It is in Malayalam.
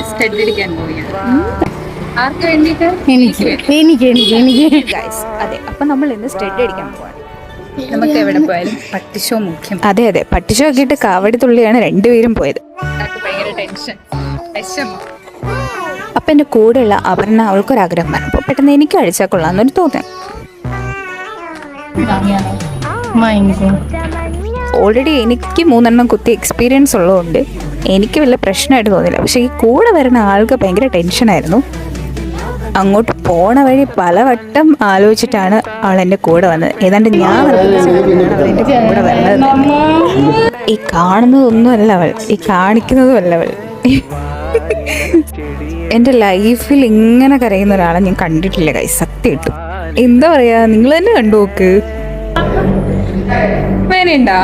സ്റ്റഡ് അടിക്കാൻ പോവുകയാണ്. ആർക്ക് വേണ്ടിയിട്ട്? എനിക്ക് ഗൈസ്, അതെ. അപ്പൊ നമ്മൾ ഇന്ന് സ്റ്റഡ് അടിക്കാൻ പോവാണ്. നമുക്ക് എവിടെ പോയാലും പട്ടിഷോ മുഖ്യം. അതെ അതെ, പട്ടിഷോ ആക്കിയിട്ട് കാവടി തുള്ളിയാണ് രണ്ടുപേരും പോയത്. ഭയങ്കര ടെൻഷൻ. അപ്പം എൻ്റെ കൂടെയുള്ള അപർണ അവൾക്കൊരാഗ്രഹം പറഞ്ഞു. അപ്പോൾ പെട്ടെന്ന് എനിക്ക് അഴിച്ചാൽ കൊള്ളാമെന്നൊരു തോന്നി. ഓൾറെഡി എനിക്ക് 3 കുത്തി എക്സ്പീരിയൻസ് ഉള്ളതുകൊണ്ട് എനിക്ക് വലിയ പ്രശ്നമായിട്ട് തോന്നില്ല. പക്ഷേ ഈ കൂടെ വരുന്ന ആൾക്ക് ഭയങ്കര ടെൻഷനായിരുന്നു. അങ്ങോട്ട് പോണ വഴി പലവട്ടം ആലോചിച്ചിട്ടാണ് അവൾ എൻ്റെ കൂടെ വന്നത്. ഏതാണ്ട് ഞാൻ അവളെൻ്റെ കൂടെ വരുന്നത്. ഈ കാണുന്നതൊന്നുമല്ല അവൾ, ഈ കാണിക്കുന്നതുമല്ല അവൾ. എൻ്റെ ലൈഫിൽ ഇങ്ങനെ കരയുന്ന ഒരാളെ ഞാൻ കണ്ടിട്ടില്ല കൈ, സത്യം കിട്ടും. എന്താ പറയാ, നിങ്ങൾ തന്നെ കണ്ടു നോക്ക്. വേനയുണ്ടോ?